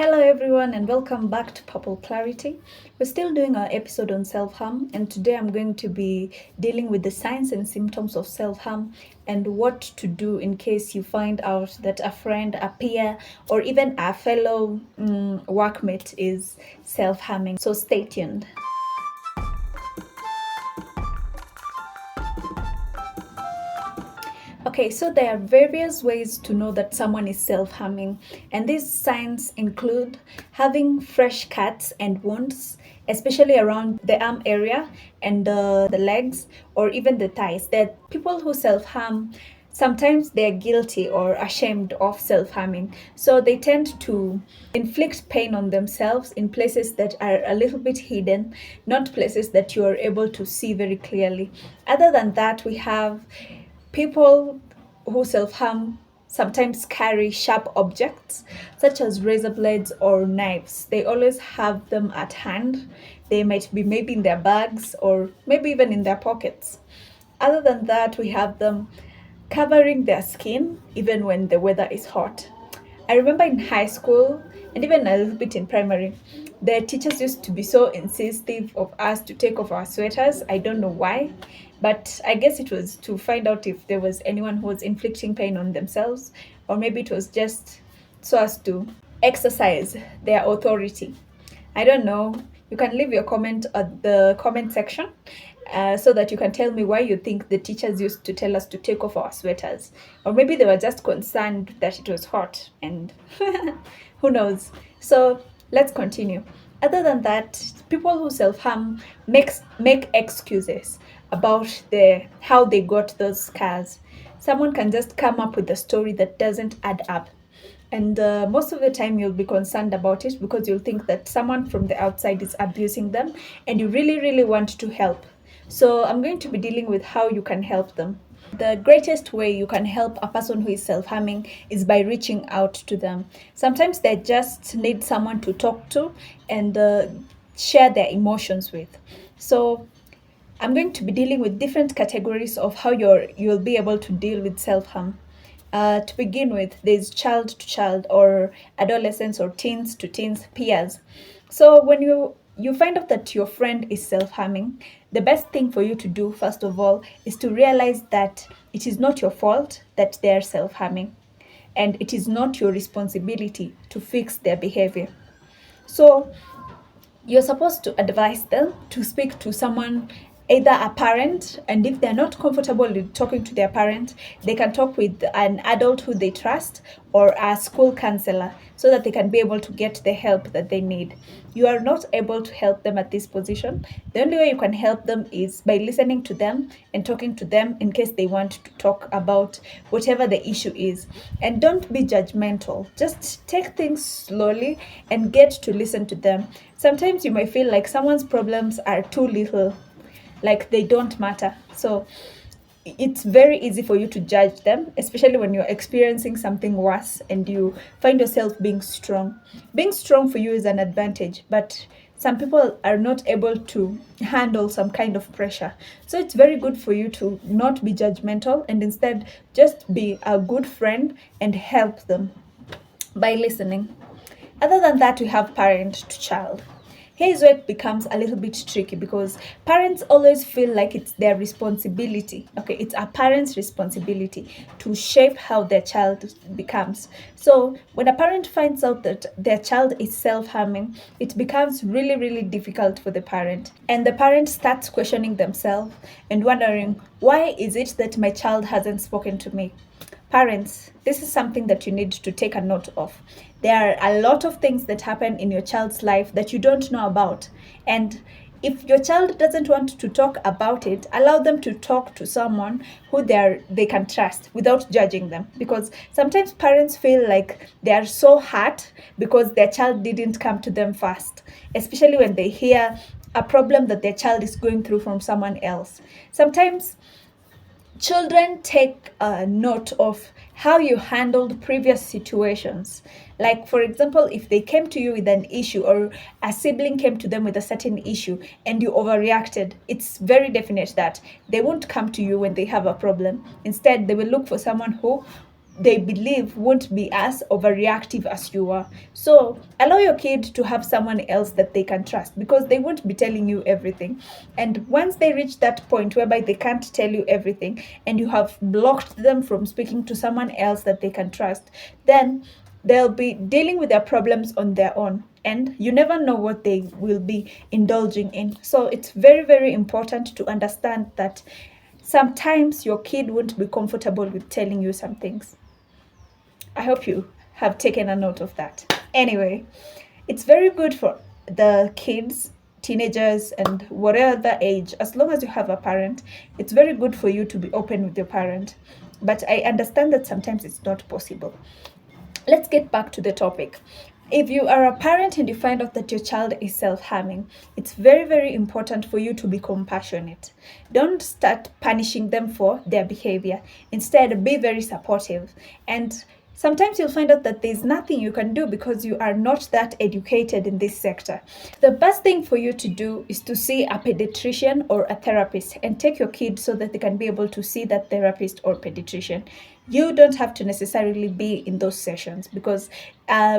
Hello, everyone, and welcome back to Purple Clarity. We're still doing our episode on self harm, and today I'm going to be dealing with the signs and symptoms of self harm and what to do in case you find out that a friend, a peer, or even a fellow workmate is self harming. So stay tuned. Okay, so there are various ways to know that someone is self-harming, and these signs include having fresh cuts and wounds, especially around the arm area and the legs or even the thighs. That people who self-harm, sometimes they're guilty or ashamed of self-harming, so they tend to inflict pain on themselves in places that are a little bit hidden, not places that you are able to see very clearly. Other than that, we have people who self harm sometimes carry sharp objects such as razor blades or knives. They always have them at hand. They might be maybe in their bags or maybe even in their pockets. Other than that, we have them covering their skin even when the weather is hot. I remember in high school and even a little bit in primary, the teachers used to be so insistent of us to take off our sweaters. I don't know why, but I guess it was to find out if there was anyone who was inflicting pain on themselves, or maybe it was just so as to exercise their authority. I don't know. You can leave your comment at the comment section so that you can tell me why you think the teachers used to tell us to take off our sweaters. Or maybe they were just concerned that it was hot and who knows. So let's continue. Other than that, people who self-harm make excuses about how they got those scars. Someone can just come up with a story that doesn't add up. And most of the time, you'll be concerned about it because you'll think that someone from the outside is abusing them and you really, really want to help. So, I'm going to be dealing with how you can help them. The greatest way you can help a person who is self harming is by reaching out to them. Sometimes they just need someone to talk to and share their emotions with. So, I'm going to be dealing with different categories of how you'll be able to deal with self harm. To begin with, there's child to child or adolescents or teens to teens peers. So when you find out that your friend is self-harming, the best thing for you to do, first of all, is to realize that it is not your fault that they are self-harming, and it is not your responsibility to fix their behavior. So you're supposed to advise them to speak to someone, either a parent, and if they're not comfortable with talking to their parent, they can talk with an adult who they trust or a school counselor so that they can be able to get the help that they need. You are not able to help them at this position. The only way you can help them is by listening to them and talking to them in case they want to talk about whatever the issue is. And don't be judgmental. Just take things slowly and get to listen to them. Sometimes you might feel like someone's problems are too little, like they don't matter. So it's very easy for you to judge them, especially when you're experiencing something worse and you find yourself being strong. Being strong for you is an advantage, but some people are not able to handle some kind of pressure. So it's very good for you to not be judgmental and instead just be a good friend and help them by listening. Other than that, we have parent to child. Here's where it becomes a little bit tricky because parents always feel like it's their responsibility. Okay, it's a parent's responsibility to shape how their child becomes. So when a parent finds out that their child is self-harming, it becomes really, really difficult for the parent. And the parent starts questioning themselves and wondering, why is it that my child hasn't spoken to me? Parents, this is something that you need to take a note of. There are a lot of things that happen in your child's life that you don't know about. And if your child doesn't want to talk about it, allow them to talk to someone who they can trust without judging them. Because sometimes parents feel like they are so hurt because their child didn't come to them first, especially when they hear a problem that their child is going through from someone else. Sometimes children take a note of how you handled previous situations. Like, for example, if they came to you with an issue or a sibling came to them with a certain issue and you overreacted, it's very definite that they won't come to you when they have a problem. Instead, they will look for someone who they believe won't be as overreactive as you are. So allow your kid to have someone else that they can trust, because they won't be telling you everything. And once they reach that point whereby they can't tell you everything and you have blocked them from speaking to someone else that they can trust, then they'll be dealing with their problems on their own, and you never know what they will be indulging in. So it's very, very important to understand that sometimes your kid won't be comfortable with telling you some things. I hope you have taken a note of that. Anyway, it's very good for the kids, teenagers, and whatever age, as long as you have a parent, it's very good for you to be open with your parent. But I understand that sometimes it's not possible. Let's get back to the topic. If you are a parent and you find out that your child is self harming, it's very, very important for you to be compassionate. Don't start punishing them for their behavior. Instead, be very supportive. And sometimes you'll find out that there's nothing you can do because you are not that educated in this sector. The best thing for you to do is to see a pediatrician or a therapist and take your kid so that they can be able to see that therapist or pediatrician. You don't have to necessarily be in those sessions, because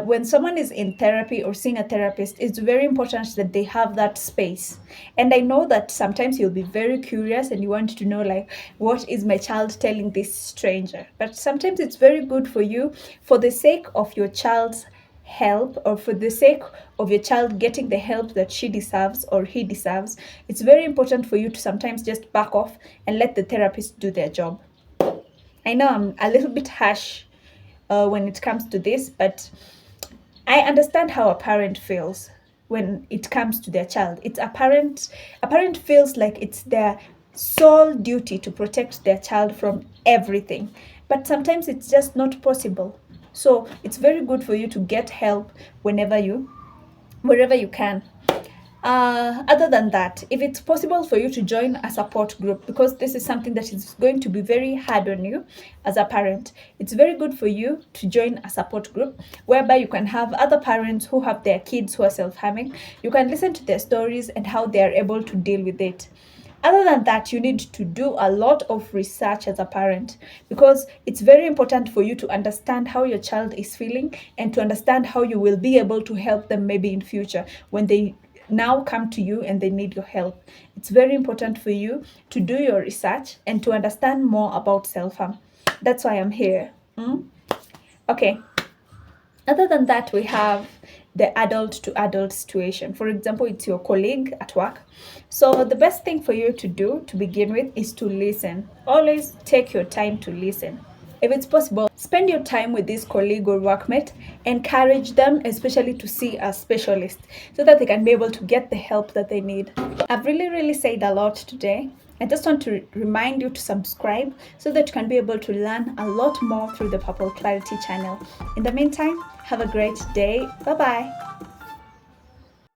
when someone is in therapy or seeing a therapist, it's very important that they have that space. And I know that sometimes you'll be very curious and you want to know, like, what is my child telling this stranger? But sometimes it's very good for you, for the sake of your child's help, or for the sake of your child getting the help that she deserves or he deserves, it's very important for you to sometimes just back off and let the therapist do their job. I know I'm a little bit harsh when it comes to this, but I understand how a parent feels when it comes to their child. It's a parent feels like it's their sole duty to protect their child from everything. But sometimes it's just not possible. So it's very good for you to get help wherever you can. Other than that, if it's possible for you to join a support group, because this is something that is going to be very hard on you as a parent, it's very good for you to join a support group whereby you can have other parents who have their kids who are self harming. You can listen to their stories and how they are able to deal with it. Other than that, you need to do a lot of research as a parent, because it's very important for you to understand how your child is feeling and to understand how you will be able to help them maybe in future when they now come to you and they need your help. It's very important for you to do your research and to understand more about self-harm. That's why I'm here. Okay. Other than that, we have the adult to adult situation. For example, it's your colleague at work. So the best thing for you to do to begin with is to listen. Always take your time to listen. If it's possible, spend your time with this colleague or workmate. Encourage them, especially to see a specialist, so that they can be able to get the help that they need. I've really, really said a lot today. I just want to remind you to subscribe so that you can be able to learn a lot more through the Purple Clarity channel. In the meantime, have a great day. Bye-bye.